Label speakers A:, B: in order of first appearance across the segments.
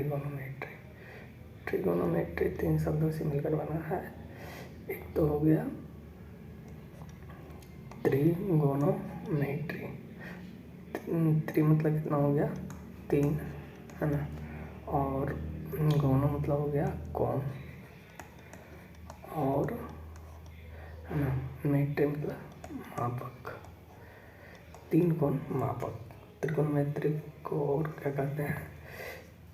A: Trigonometry. Trigonometry 3 शब्दों से मिलकर बना है। एक तो हो गया त्रिगोनोमेट्री, त्रि मतलब कितना हो गया 3, है ना, और गोनो मतलब हो गया कोण, और है ना मेट्री मतलब मापक, 3 कोण मापक। त्रिकोणोमेट्री को और क्या कहते हैं,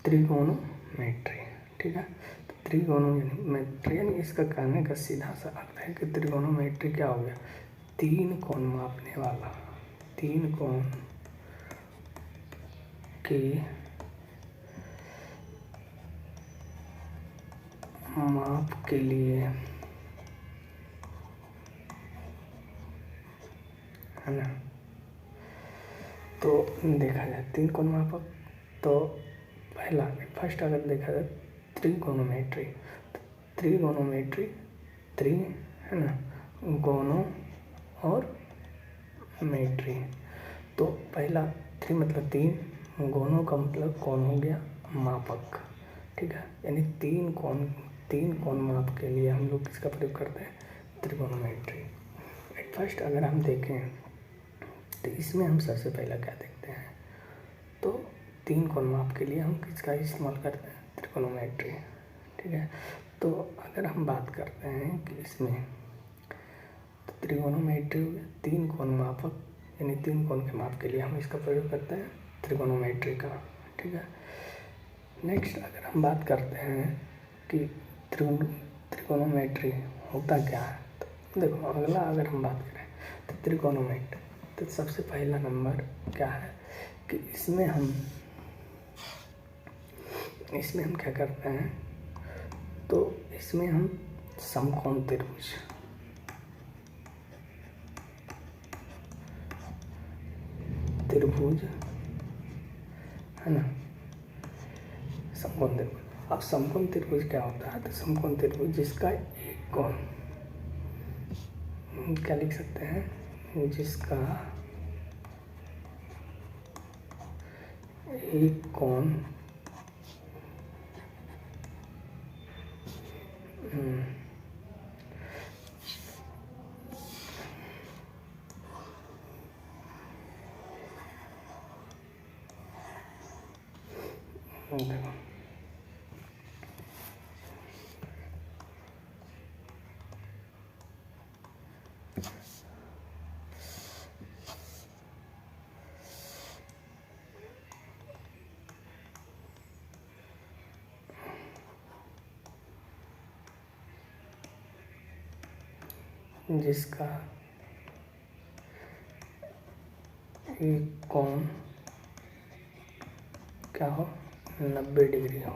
A: त्रिकोणोमेट्री। ठीक है, तो त्रिकोणोमेट्री यानी इसका कहने का सीधा सा अर्थ है कि त्रिकोणोमेट्री क्या हो गया, 3 कोण मापने वाला, 3 कोण के माप के लिए, है ना। तो देखा जाए 3 कोण मापक, तो पहला फर्स्ट अगर देखा जाए त्रिकोणोमेट्री, त्रिकोणोमेट्री त्रि है ना, गोनो और मेट्री। तो पहला त्रि मतलब 3, गोनो का मतलब कोण हो गया मापक। ठीक है, यानी 3 कोण माप के लिए हम लोग किसका प्रयोग करते हैं, त्रिकोणोमेट्री। एट फर्स्ट अगर हम देखें तो इसमें हम सबसे पहला क्या देखते हैं, तो 3 कोण माप के लिए हम किसका इस्तेमाल करते हैं, त्रिकोणोमेट्री। ठीक है, तो अगर हम बात करते हैं कि इसमें तो त्रिकोणोमेट्री 3 कोण मापक यानी 3 कोण के माप के लिए हम इसका प्रयोग करते हैं त्रिकोणोमेट्री का। ठीक है, नेक्स्ट अगर हम बात करते हैं कि त्रिकोणोमेट्री होता क्या है, तो देखो अगला अगर हम बात करें तो त्रिकोणोमेट्री, तो सबसे पहला नंबर क्या है कि इसमें हम क्या करते हैं, तो इसमें हम समकोण त्रिभुज, है ना, समकोण त्रिभुज। अब समकोण त्रिभुज क्या होता है, तो समकोण त्रिभुज जिसका एक कोण, क्या लिख सकते हैं, जिसका एक कोण देखो जिसका एक कोण क्या हो, 90 डिग्री हो,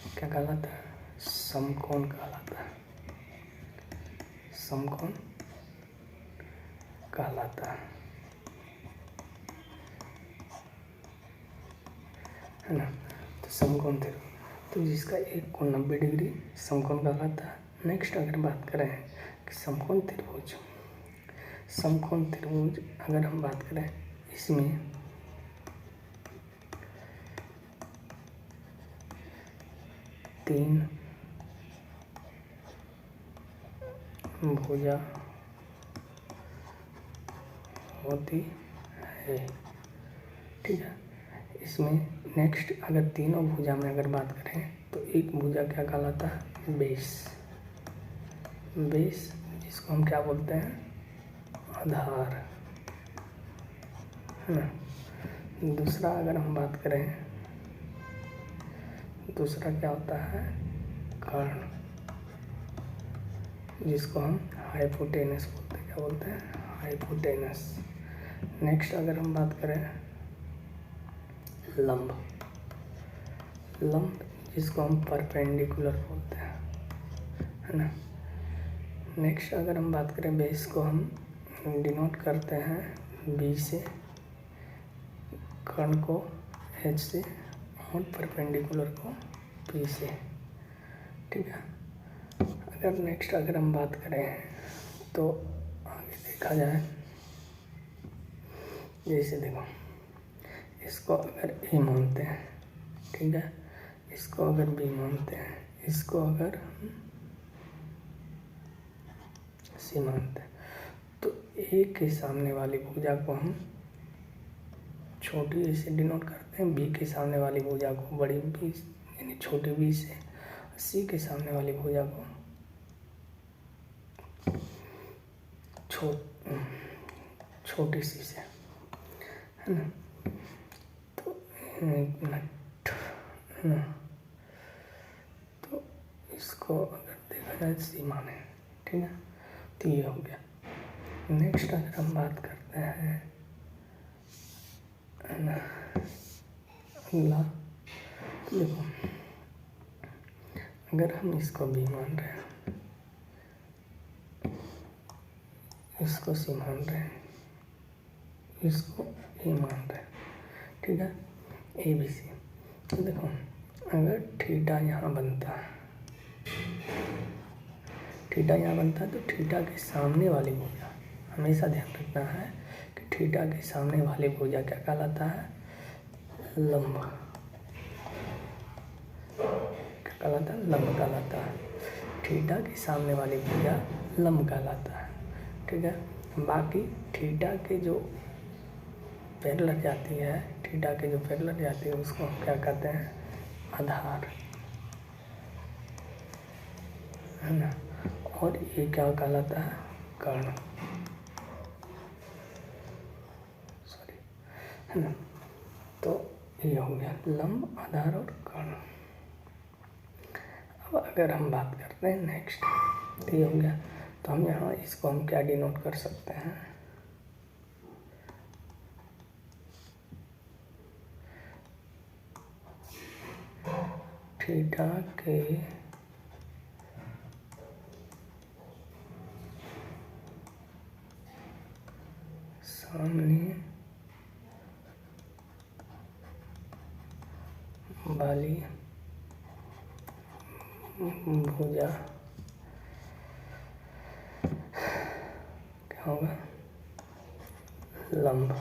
A: क्या कहलाता है, समकोण कहलाता है, समकोण कहलाता है ना। तो समकोण त्रिभुज, तो जिसका एक कोण 90 डिग्री समकोण कहलाता है। नेक्स्ट अगर बात करें कि समकोण त्रिभुज अगर हम बात करें, इसमें तीन भुजा होती है। ठीक है, इसमें नेक्स्ट अगर तीनों भुजा में अगर बात करें तो एक भुजा क्या कहलाता है, बेस, जिसको हम क्या बोलते हैं, आधार, है ना। दूसरा अगर हम बात करें, दूसरा क्या होता है, कर्ण, जिसको हम हाइपोटेनस बोलते हैं, क्या बोलते हैं, हाइपोटेनस। नेक्स्ट अगर हम बात करें लंब, जिसको हम परपेंडिकुलर बोलते हैं, है ना। नेक्स्ट अगर हम बात करें बेस को हम डिनोट करते हैं बी से, कर्ण को एच से और परपेंडिकुलर को पी से। ठीक है, अगर नेक्स्ट अगर हम बात करें तो आगे देखा जाए, जैसे देखो इसको अगर ए मानते हैं ठीक है। इसको अगर बी मानते हैं, इसको अगर सी मानते हैं, तो ए के सामने वाली भुजा को हम छोटी ए से डिनोट करते हैं, बी के सामने वाली भुजा को बड़ी बी यानी छोटी बी से, सी के सामने वाली भुजा को छोटी सी से, है ना। तो एक मिनट, है ना, तो इसको अगर देखा जाए सी माने, ठीक है। तो ये हो गया। नेक्स्ट अगर हम बात करते हैं, है ना, अगला, तो देखो अगर हम इसको बी मान रहे हैं, इसको सी मान रहे हैं, इसको ए मान रहे हैं, ठीक है, ए बी सी। तो देखो अगर थीटा यहाँ बनता है, थीटा यहाँ बनता है, तो थीटा के सामने वाली भुजा, हमेशा ध्यान रखना है कि थीटा के सामने वाली भुजा क्या कहलाता है, लंब। क्या कहलाता है, लंब कहलाता है। थीटा के सामने वाली भुजा लंब कहलाता है, ठीक है। बाकी थीटा के जो पैरेलल जाती है, थीटा के जो पैरेलल जाती है उसको हम क्या कहते हैं, आधार, है ना। और ये क्या कहलाता है, कर्ण, सॉरी, है ना। तो ये हो गया लंब, आधार और कर्ण। अब अगर हम बात करते हैं नेक्स्ट, तो ये हो गया। तो हम यहाँ इसको हम क्या डिनोट कर सकते हैं, थीटा के सामने वाली भुजा क्या होगा, लंब,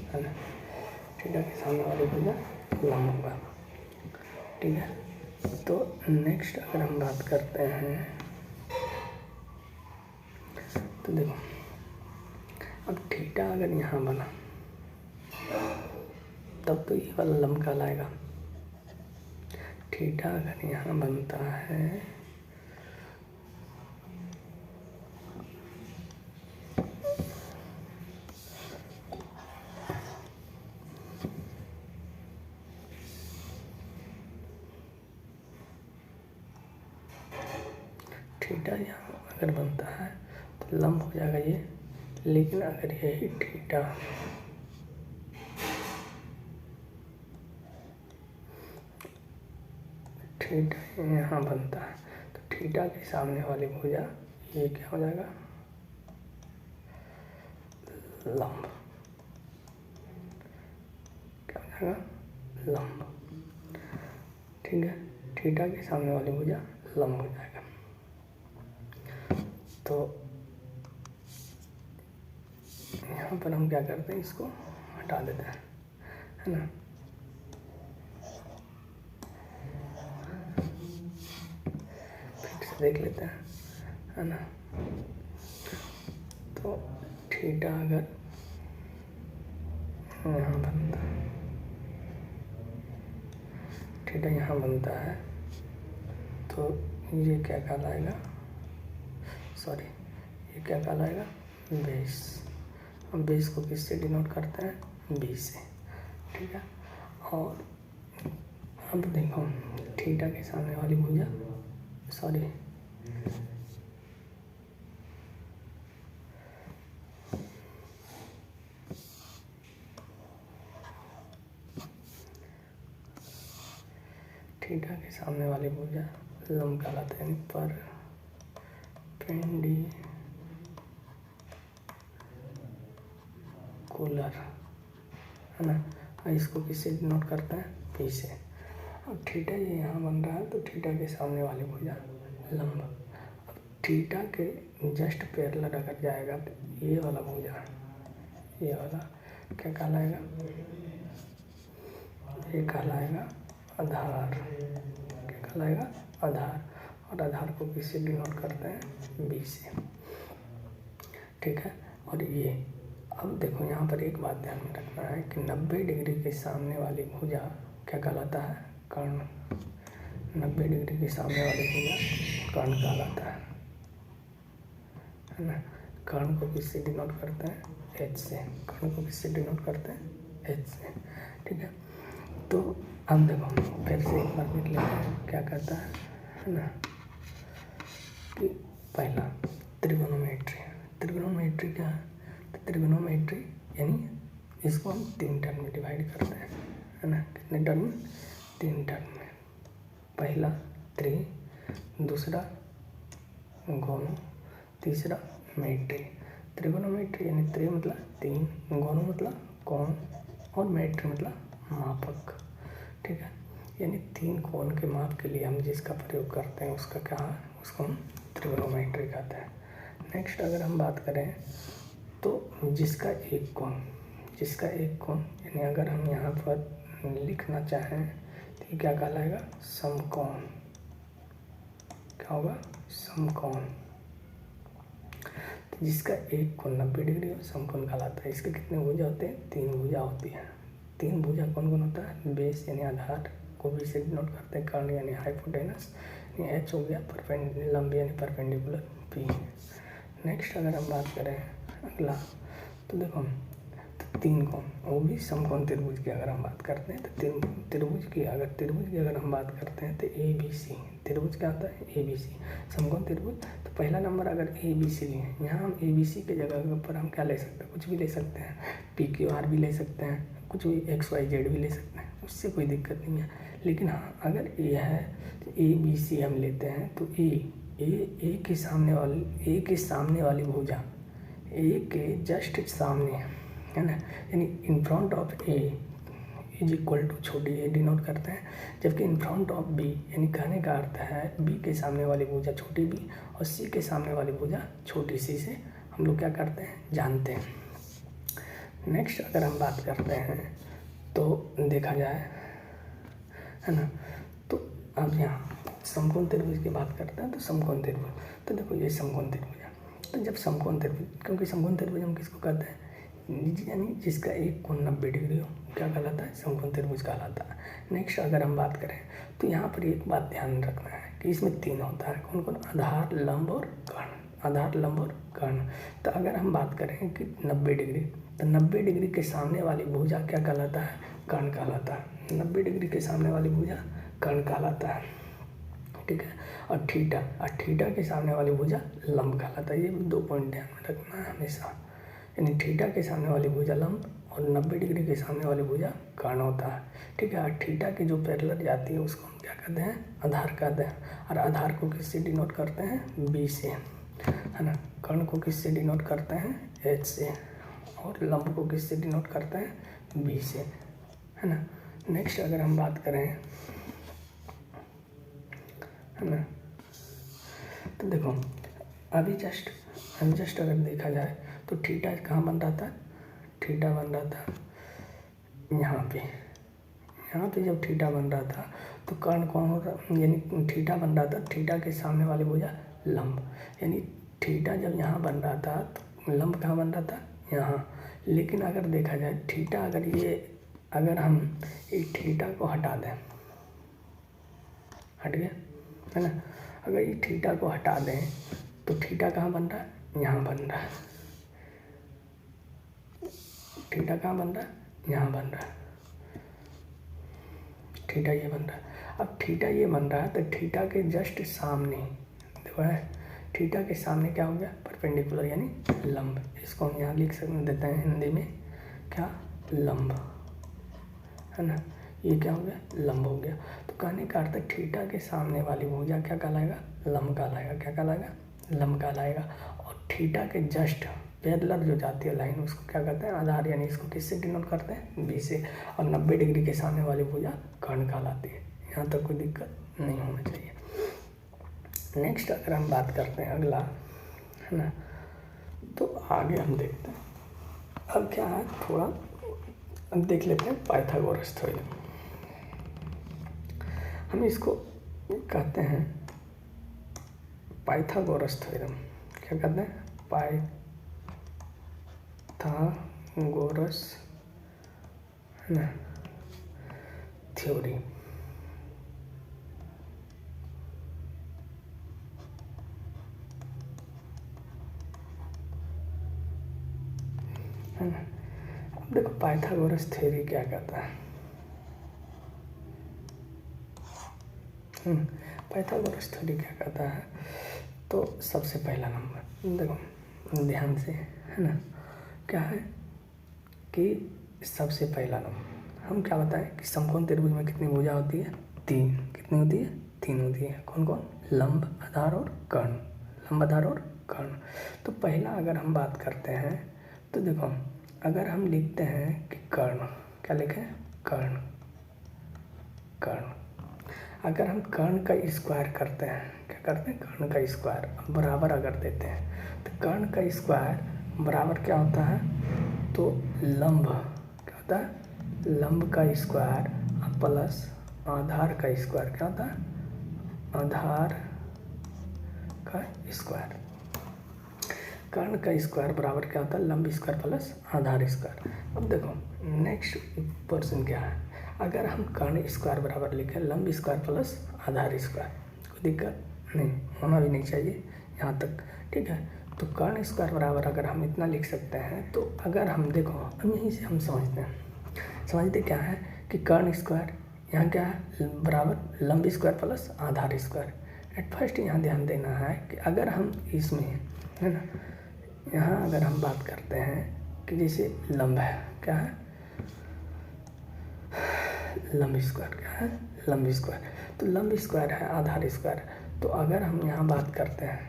A: है ना। थीटा के सामने वाली भुजा लंब होगा, ठीक है। तो नेक्स्ट अगर हम बात करते हैं, तो देखो अब थीटा अगर यहाँ बना तब तो ये वाला लंब कहलाएगा। थीटा अगर यहाँ बनता है थीटा यहाँ अगर बनता है तो लंब हो जाएगा ये। लेकिन अगर यही थीटा यहाँ बनता है तो थीटा के सामने वाली भुजा ये क्या हो जाएगा, लंब, क्या हो जाएगा, लंब, ठीक है। थीटा के सामने वाली भुजा लंब हो जाएगा। तो यहाँ पर हम क्या करते हैं, इसको हटा देते हैं, है ना। फिर से देख लेते हैं, है ना। तो थीटा अगर यहाँ बनता है, थीटा यहाँ बनता है तो ये क्या कहलाएगा, सॉरी ये क्या कहलाएगा, बेस। हम बेस को किससे डिनोट करते हैं, बी से, ठीक है। और अब देखो थीटा के सामने वाली भुजा, सॉरी थीटा के सामने वाली भुजा लंब कहलाते हैं, पर पेंडिकुलर, है ना। इसको किससे डिनोट करते हैं, पी से। अब थीटा ये यहाँ बन रहा है तो थीटा के सामने वाली भुजा लंब। अब थीटा के जस्ट पैरेलल अगर जाएगा तो ये वाला भुजा, ये वाला क्या कहलाएगा, ये कहलाएगा आधार। क्या कहलाएगा? आधार। और आधार को किससे डिनोट करते हैं? बी से। ठीक है। और ये अब देखो यहाँ पर एक बात ध्यान में रखना है कि 90 डिग्री के सामने वाली भुजा क्या कहलाता है? कर्ण। 90 डिग्री के सामने वाली भुजा कर्ण कहलाता है ना। कर्ण को किससे डिनोट करते हैं? एच से। कर्ण को किससे डिनोट करते हैं? एच से। ठीक है। तो हम देखो फिर से एक बार लिख लेते हैं। क्या कहता है ना कि पहला त्रिगोनोमेट्री। त्रिगोनोमेट्री क्या है? तो त्रिगोनोमेट्री यानी इसको हम 3 टर्म में डिवाइड करते हैं, है ना। कितने टर्म में? 3 टर्म में। पहला त्रि, दूसरा गोनो, तीसरा मेट्री। त्रिगोनोमेट्री यानी त्रि मतलब 3, गोनो मतलब कोण और मेट्री मतलब मापक। ठीक है। यानी 3 कोण के माप के लिए हम जिसका प्रयोग करते हैं उसका क्या है? उसको हम त्रिगोनोमेट्री कहते हैं। नेक्स्ट अगर हम बात करें तो जिसका एक कोण यानी अगर हम यहाँ पर लिखना चाहें तो ये क्या कहलाएगा? समकोण। क्या होगा? समकोण। तो जिसका एक कोण 90 डिग्री हो समकोण कहलाता है। इसके कितने भुजा होते हैं? 3 भुजा होती है। 3 भुजा कौन कौन होता है? बेस यानी आधार को भी से डिनोट करते हैं। कर्ण यानी हाइपोटेनस यानी एच हो गया। लंब यानी परपेंडिकुलर पी। नेक्स्ट अगर हम बात करें अगला तो देखो तो 3 कोण वो भी समकोण त्रिभुज की अगर हम बात करते हैं तो त्रिभुज की अगर हम बात करते हैं तो ए बी सी। त्रिभुज क्या होता है? A B C. समकोण त्रिभुज तो पहला नंबर अगर ए बी सी लिए, यहाँ हम ए बी सी के जगह पर हम क्या ले सकते हैं? कुछ भी ले सकते हैं। पी क्यू आर भी ले सकते हैं, कुछ भी एक्स वाई जेड भी ले सकते हैं, उससे कोई दिक्कत नहीं है। लेकिन हाँ अगर ए है तो ए बी सी हम लेते हैं तो ए के सामने वाली भुजा ए के जस्ट सामने है ना, यानी in front of A is equal to छोटी ए डिनोट करते हैं। जबकि इन फ्रंट ऑफ बी यानी कहने का अर्थ है बी के सामने वाली भुजा छोटी बी और सी के सामने वाली भुजा छोटी सी से हम लोग क्या करते हैं? जानते हैं। नेक्स्ट अगर हम बात करते हैं तो देखा जाए है ना, तो अब यहाँ समकोण त्रिभुज की बात करते हैं तो समकोण त्रिभुज तो देखो ये समकोण त्रिभुज है। तो जब समकोण त्रिभुज, क्योंकि समकोण त्रिभुज हम किसको कहते हैं? यानी जिसका एक कोण 90 डिग्री हो क्या कहलाता है? समकोण त्रिभुज कहलाता है। नेक्स्ट अगर हम बात करें तो यहाँ पर एक बात ध्यान रखना है कि इसमें 3 होता है। कौन कौन? आधार, लंब और कर्ण। आधार, लंब और कर्ण। तो अगर हम बात करें कि 90 डिग्री तो 90 डिग्री के सामने वाली भुजा क्या कहलाता है? कर्ण कहलाता है। 90 डिग्री के सामने वाली भुजा कर्ण कहलाता है। ठीक है। और थीटा के सामने वाली भुजा लंब कहलाता है। ये 2 पॉइंट ध्यान में रखना है हमेशा। यानी थीटा के सामने वाली भुजा लंब और 90 डिग्री के सामने वाली भुजा कर्ण होता है। ठीक है। और थीटा की जो पैरेलल जाती है उसको हम क्या कहते हैं? आधार कहते हैं। और आधार को किससे डिनोट करते हैं? बी से, है ना। कर्ण को किससे डिनोट करते हैं? एच से। और लंब को किससे डिनोट करते हैं? बी से, है ना। नेक्स्ट अगर हम बात करें है ना, तो देखो अभी जस्ट अगर देखा जाए तो थीटा कहाँ बन रहा था? थीटा बन रहा था यहाँ पे जब थीटा बन रहा था तो कर्ण कौन हो रहा? यानी थीटा बन रहा था, थीटा के सामने वाली भुजा लंब। यानी थीटा जब यहाँ बन रहा था तो लंब कहाँ बन रहा था? यहाँ। लेकिन अगर देखा जाए थीटा अगर हम इस थीटा को हटा दें, हट गया है ना। अगर ये थीटा को हटा दें तो थीटा कहाँ बन रहा है? यहाँ बन रहा है। थीटा कहाँ बन रहा है? यहाँ बन रहा है। थीटा ये बन रहा है। अब थीटा ये बन रहा है तो थीटा के जस्ट सामने देखो है, थीटा के सामने क्या हो गया? परपेंडिकुलर यानी लंब। इसको हम यहाँ लिख देते हैं हिंदी में क्या? लंब, है ना। ये क्या हो गया? लंब हो गया। तो कहने का अर्थ थीटा के सामने वाली भुजा क्या कहलाएगा? लंब कहलाएगा। क्या कहलाएगा? लंब कहलाएगा। और थीटा के जस्ट पैरेलल जो जाती है लाइन उसको क्या कहते हैं? आधार। यानी इसको किससे डिनोट करते हैं? बी से। और 90 डिग्री के सामने वाली भुजा कर्ण कहलाती है। यहाँ तक कोई दिक्कत नहीं होना चाहिए। नेक्स्ट अगर हम बात करते हैं अगला, है ना, तो आगे हम देखते हैं अब क्या है, थोड़ा अब देख लेते हैं पाइथागोरस थ्योरम। हम इसको कहते हैं पाइथागोरस थ्योरम। क्या कहते हैं? पाइथागोरस है ना थ्योरी। है ना। अब देखो पाइथागोरस थ्योरी क्या कहता है। पाइथागोरस थ्योरी क्या कहता है? तो सबसे पहला नंबर देखो ध्यान से, है ना, क्या है कि सबसे पहला नंबर हम क्या बताएं कि समकोण त्रिभुज में कितनी भुजा होती है? 3। कितनी होती है? 3 होती है। कौन कौन? लंब, आधार और कर्ण। लंब, आधार और कर्ण। तो पहला अगर हम बात करते हैं तो देखो अगर हम लिखते हैं कि कर्ण, क्या लिखें? कर्ण। कर्ण अगर हम कर्ण का स्क्वायर करते हैं, क्या करते हैं? कर्ण का स्क्वायर बराबर अगर देते हैं तो कर्ण का स्क्वायर बराबर क्या होता है? तो लंब क्या होता है? लंब का स्क्वायर प्लस आधार का स्क्वायर। क्या होता है? आधार का स्क्वायर। कर्ण का स्क्वायर बराबर क्या होता है? लंब स्क्वायर प्लस आधार स्क्वायर। अब देखो नेक्स्ट क्वेश्चन क्या है? अगर हम कर्ण स्क्वायर बराबर लिखें लंब स्क्वायर प्लस आधार स्क्वायर, कोई दिक्कत नहीं, होना भी नहीं चाहिए यहाँ तक, ठीक है। तो कर्ण स्क्वायर बराबर अगर हम इतना लिख सकते हैं तो अगर हम देखो अब यहीं से हम समझते क्या है कि कर्ण स्क्वायर यहाँ क्या है? बराबर लंब square plus Aadhaar square. At first यहाँ ध्यान देना है कि अगर हम इसमें, है ना, यहाँ अगर हम बात करते हैं कि जैसे लंब है, क्या है? लंब स्क्वायर। क्या है? लंब स्क्वायर। तो लंब स्क्वायर है आधार स्क्वायर। तो अगर हम यहाँ बात करते हैं,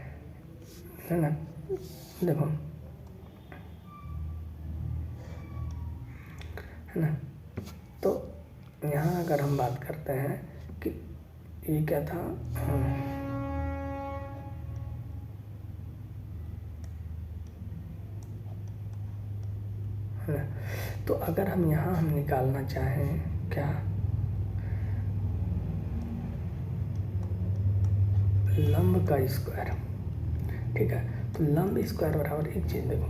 A: है ना, देखो, है ना, तो यहाँ अगर हम बात करते हैं कि ये क्या था, है ना, तो अगर हम यहाँ हम निकालना चाहें क्या? लंब का स्क्वायर, ठीक है। तो लंब स्क्वायर बराबर एक चीज़ देखो,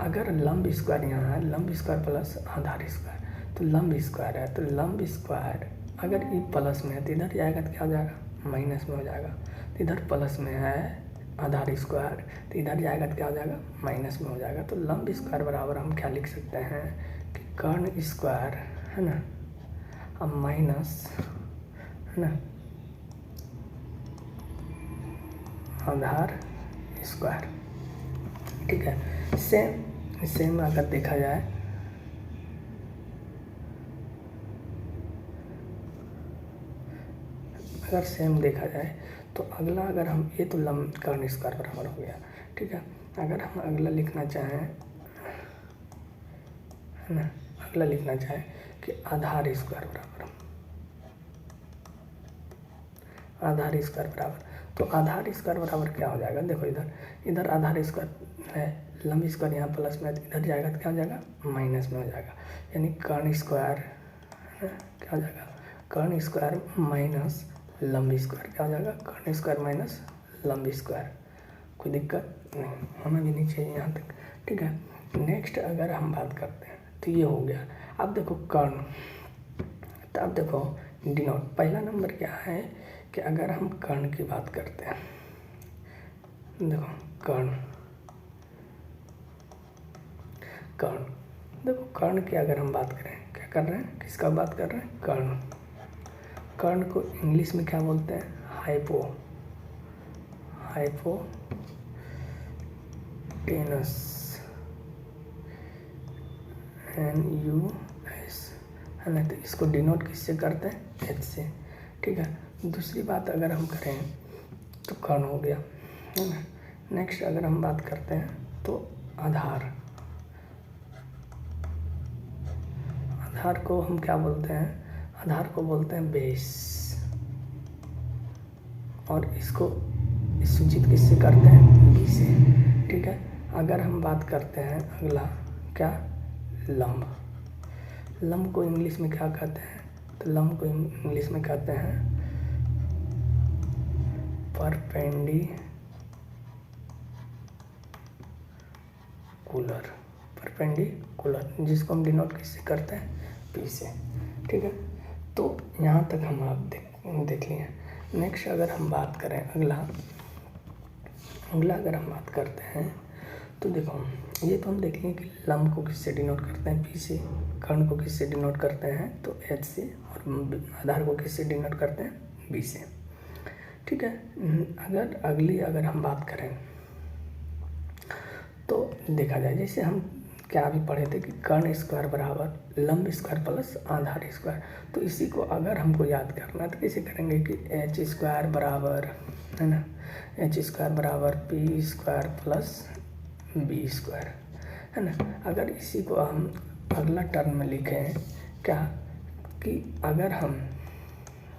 A: अगर लंब स्क्वायर यहाँ है, लंब स्क्वायर प्लस आधार स्क्वायर, तो लंब स्क्वायर है, तो लंब स्क्वायर अगर ये प्लस में है तो इधर जाएगा तो क्या हो जाएगा? माइनस में हो जाएगा। तो इधर प्लस में है आधार स्क्वायर, तो इधर जाएगा तो क्या हो जाएगा? माइनस में हो जाएगा। तो लंब स्क्वायर बराबर हम क्या लिख सकते हैं कि कर्ण स्क्वायर, है ना, अब माइनस, है ना, आधार स्क्वायर, ठीक है। सेम अगर देखा जाए, अगर सेम देखा जाए तो अगला अगर हम ये तो लंब कर्ण स्क्वायर बराबर हो गया, ठीक है। अगर हम अगला लिखना चाहें, है ना, अगला लिखना चाहें कि आधार स्क्वायर बराबर, आधार स्क्वायर बराबर, तो आधार स्क्वायर बराबर क्या हो जाएगा? देखो इधर आधार स्क्वायर है, लंब स्क्वायर यहाँ प्लस में, इधर जाएगा तो क्या हो जाएगा? माइनस में हो जाएगा। यानी कर्ण स्क्वायर, है ना, क्या हो जाएगा? कर्ण स्क्वायर माइनस लंब स्क्वायर। क्या हो जाएगा? कर्ण स्क्वायर माइनस लंब स्क्वायर। कोई दिक्कत नहीं, होना भी नहीं चाहिए यहाँ तक, ठीक है। नेक्स्ट अगर हम बात करते हैं तो ये हो गया। अब देखो कर्ण, तो अब देखो डिनोट, पहला नंबर क्या है कि अगर हम कर्ण की बात करते हैं, देखो कर्ण, कर्ण, देखो कर्ण की अगर हम बात करें, क्या कर रहे हैं? किसका बात कर रहे हैं? कर्ण। कर्ण को इंग्लिश में क्या बोलते हैं? हाइपोटेनस, NUS, है ना। तो इसको डिनोट किससे करते हैं? H से, ठीक है। दूसरी बात अगर हम करें तो कर्ण हो गया, है ना। नेक्स्ट अगर हम बात करते हैं तो आधार, आधार को हम क्या बोलते हैं? आधार को बोलते हैं बेस, और इसको सूचित किससे करते हैं? B से, ठीक है। अगर हम बात करते हैं अगला क्या? लंब। लंब को इंग्लिश में क्या कहते हैं? तो लंब को इंग्लिश में कहते हैं परपेंडिकुलर जिसको हम डिनोट किससे करते हैं, पी से। ठीक है, तो यहाँ तक हम आप देख लिए। नेक्स्ट अगर हम बात करें अगला अगर हम बात करते हैं तो देखो, ये तो हम देख लिए कि लंब को किससे डिनोट करते हैं, पी से, कर्ण को किससे डिनोट करते हैं तो एच से, और आधार को किससे डिनोट करते हैं, बी से। ठीक है, अगर हम बात करें तो देखा जाए, जैसे हम क्या अभी पढ़े थे कि कर्ण स्क्वायर बराबर लंब स्क्वायर प्लस आधार स्क्वायर। तो इसी को अगर हमको याद करना है तो कैसे करेंगे कि एच स्क्वायर बराबर, है ना, एच स्क्वायर बराबर P square plus B square, है ना। अगर इसी को हम अगला टर्म में लिखें क्या, कि अगर हम,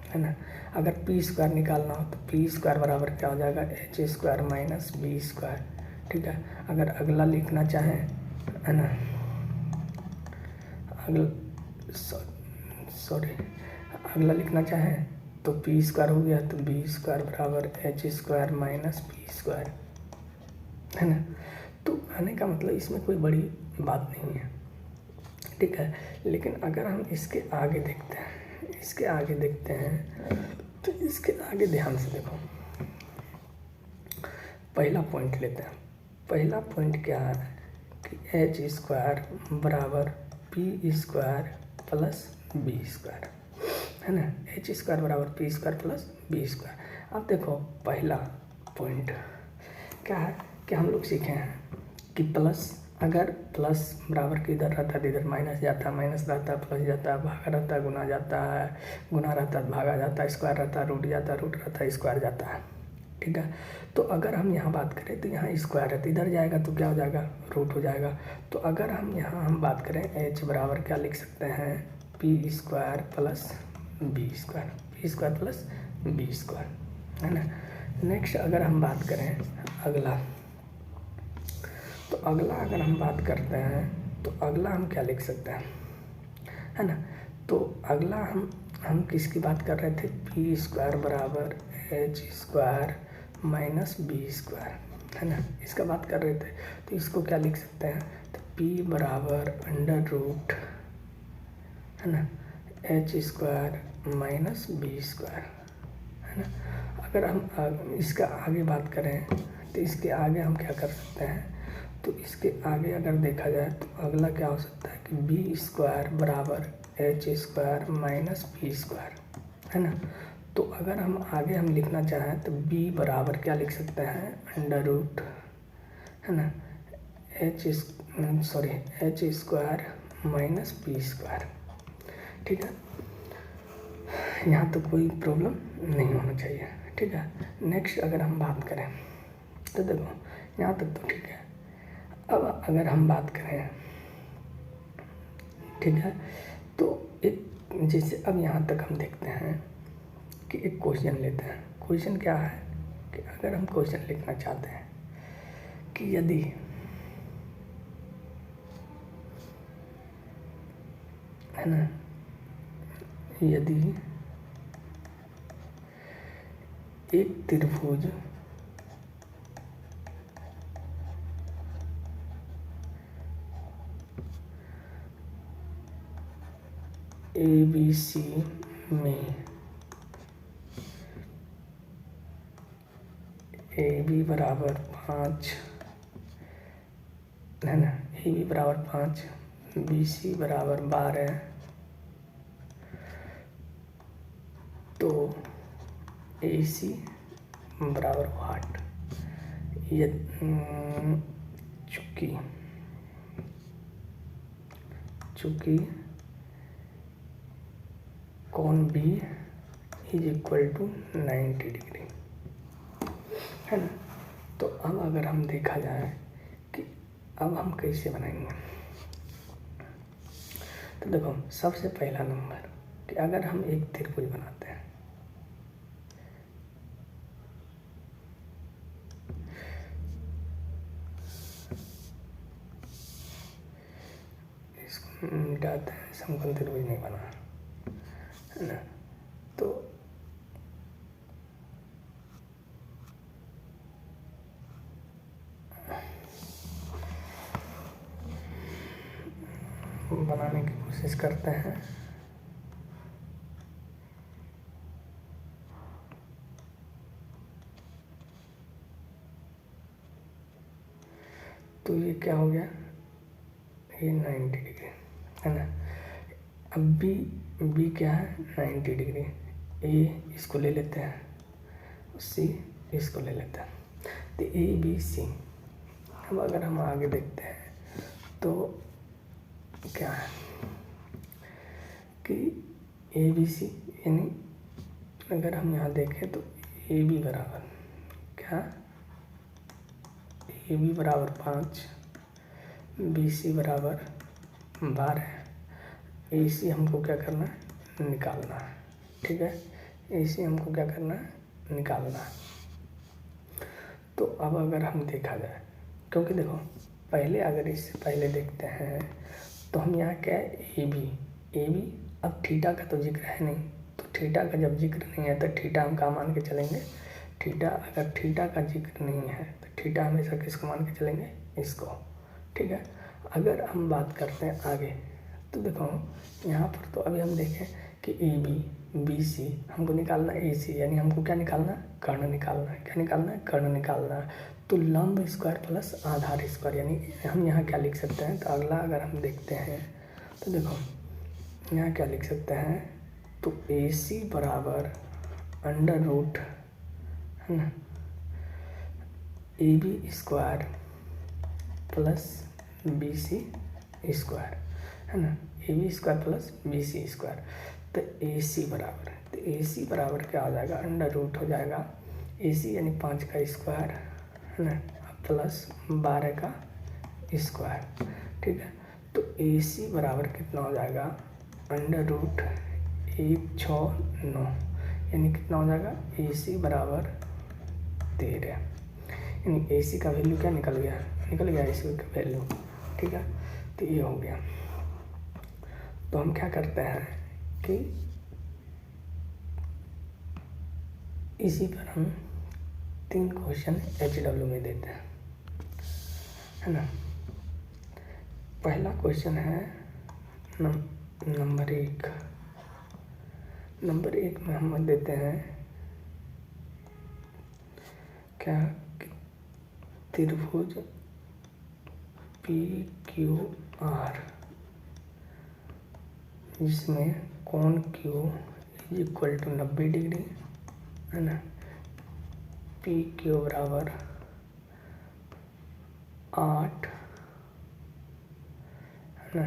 A: है ना, अगर पी स्क्वायर निकालना हो तो पी स्क्वायर बराबर क्या हो जाएगा, H square minus B square. ठीक है, अगर अगला लिखना चाहें, है ना, अगला लिखना चाहें तो पी स्क्वायर हो गया, तो बी स्क्वायर बराबर H square minus B square, है ना। तो कहने का मतलब इसमें कोई बड़ी बात नहीं है। ठीक है, लेकिन अगर हम इसके आगे देखते हैं तो इसके आगे ध्यान से देखो, पहला पॉइंट लेते हैं। पहला पॉइंट क्या है कि एच स्क्वायर बराबर P square plus B square, है ना, एच स्क्वायर बराबर P square plus B square. अब देखो पहला पॉइंट क्या है कि हम लोग सीखे हैं कि प्लस, अगर प्लस बराबर के इधर रहता है तो इधर माइनस जाता है, माइनस रहता है प्लस जाता है, भागा रहता है गुना जाता है, गुना रहता है भागा जाता है, स्क्वायर रहता है रूट जाता है, रूट रहता है स्क्वायर जाता है। ठीक है, तो अगर हम यहाँ बात करें तो यहाँ स्क्वायर है तो इधर जाएगा तो क्या हो जाएगा, रूट हो जाएगा। तो अगर हम यहाँ हम बात करें एच बराबर क्या लिख सकते हैं, P square plus B square, P square plus B square, है ना। नेक्स्ट अगर हम बात करें अगला, तो अगला अगर हम बात करते हैं तो अगला हम क्या लिख सकते हैं, है ना। तो अगला हम किसकी बात कर रहे थे, पी स्क्वायर बराबर H square minus B square, है ना, इसका बात कर रहे थे। तो इसको क्या लिख सकते हैं, तो पी बराबर अंडर रूट, है ना, H square minus B square, है ना। अगर हम इसका आगे बात करें तो इसके आगे हम क्या कर सकते हैं, तो इसके आगे अगर देखा जाए तो अगला क्या हो सकता है कि बी स्क्वायर बराबर H square minus B square, है ना। तो अगर हम आगे हम लिखना चाहें तो बी बराबर क्या लिख सकते हैं, अंडर रूट, है ना, H square minus B square. ठीक है, यहाँ तो कोई प्रॉब्लम नहीं होना चाहिए। ठीक है, नेक्स्ट अगर हम बात करें तो देखो यहाँ तक तो ठीक है। अब अगर हम बात करें, ठीक है, तो एक जैसे अब यहाँ तक हम देखते हैं कि एक क्वेश्चन लेते हैं। क्वेश्चन क्या है कि अगर हम क्वेश्चन लिखना चाहते हैं कि यदि, है ना, यदि एक त्रिभुज ABC में AB बराबर 5, है ना, AB बराबर 5, BC बराबर 12, तो AC बराबर वाट, ये चूँकि कौन B is equal to 90 degree, है ना। तो अब अगर हम देखा जाए कि अब हम कैसे बनाएंगे, तो देखो सबसे पहला नंबर कि अगर हम एक त्रिभुज बनाते हैं, इसको मिटाते हैं, समकोण त्रिभुज नहीं बना, है ना। तो कोशिश करते हैं। तो ये क्या हो गया, ये 90 डिग्री है ना। अब बी क्या है, 90 डिग्री। ए इसको ले लेते हैं, सी इसको ले लेते हैं, तो ए बी सी। अब अगर हम आगे देखते हैं तो क्या है कि ए बी सी, यानी अगर हम यहाँ देखें तो ए बी बराबर क्या, ए बी बराबर 5, बी सी बराबर 12, ए सी हमको क्या करना है, निकालना है। ठीक है, ए सी हमको क्या करना है, निकालना है। तो अब अगर हम देखा जाए, क्योंकि देखो पहले अगर इससे पहले देखते हैं तो हम यहाँ क्या है, ए बी, अब थीटा का तो जिक्र है नहीं, तो थीटा का जब जिक्र नहीं है तो थीटा हम कहाँ मान के चलेंगे, थीटा, अगर थीटा का जिक्र नहीं है तो थीटा हमेशा किसको मान के चलेंगे, इसको। ठीक है, अगर हम बात करते हैं आगे, तो देखो यहाँ पर तो अभी हम देखें कि ए बी सी हमको निकालना है, ए सी यानी हमको क्या निकालना है, कर्ण निकालना है। क्या निकालना है, कर्ण निकालना है। तो लंब स्क्वायर प्लस आधार स्क्वायर, यानी हम यहाँ क्या लिख सकते हैं, तो अगला अगर हम देखते हैं तो देखो यहाँ क्या लिख सकते हैं, तो ए सी बराबर अंडर रूट है ना, A B square plus B C square है ना, A B square plus B C square. तो ए सी बराबर, तो ए सी बराबर क्या हो जाएगा, अंडर रूट हो जाएगा ए सी यानी 5 का स्क्वायर है ना, प्लस 12 का स्क्वायर। ठीक है, तो ए सी बराबर कितना हो जाएगा, अंडर रूट 169, यानी कितना हो जाएगा, ए सी बराबर 13, यानी ए सी का वैल्यू क्या निकल गया ए सी का वैल्यू। ठीक है, तो ये हो गया। तो हम क्या करते हैं कि इसी पर हम 3 क्वेश्चन HW में देते हैं, है ना। पहला क्वेश्चन है नंबर 1 में हम देते हैं क्या, त्रिभुज PQR जिसमें कोण Q इक्वल टू 90 डिग्री है ना, PQ बराबर 8 है ना,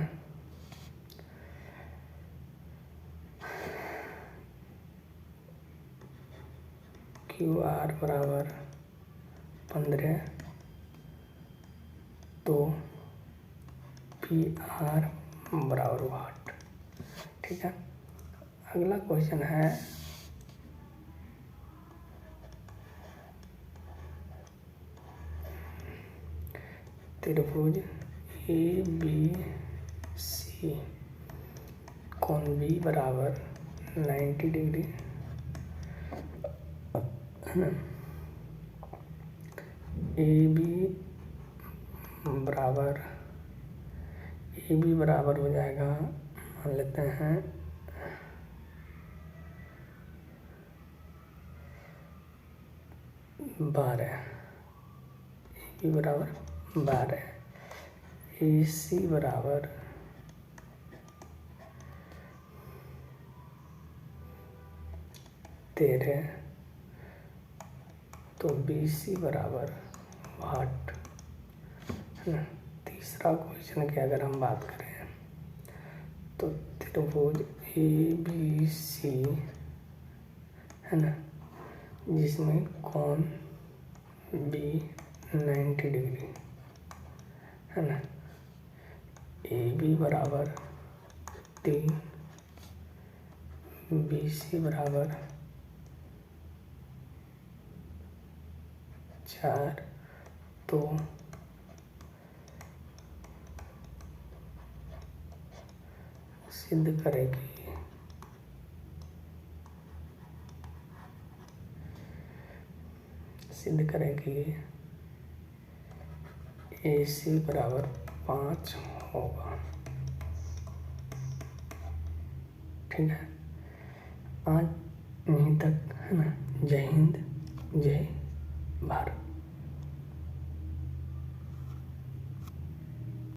A: QR बराबर 15, तो PR बराबर 8। ठीक है, अगला क्वेश्चन है त्रिभुज ABC कोण B बराबर 90 डिग्री है ना, AB बराबर हो जाएगा, मान लेते हैं 12, AB बराबर 12, AC बराबर 13, तो BC बराबर 8 है ना। तीसरा क्वेश्चन की अगर हम बात करें तो त्रिभुज ABC है ना, जिसमें कोण B 90 डिग्री है ना, AB बराबर 3, BC बराबर 4, तो सिद्ध करेगी AC बराबर 5 होगा। ठीक है, आज यहीं तक है ना। जय हिंद, जय भारत।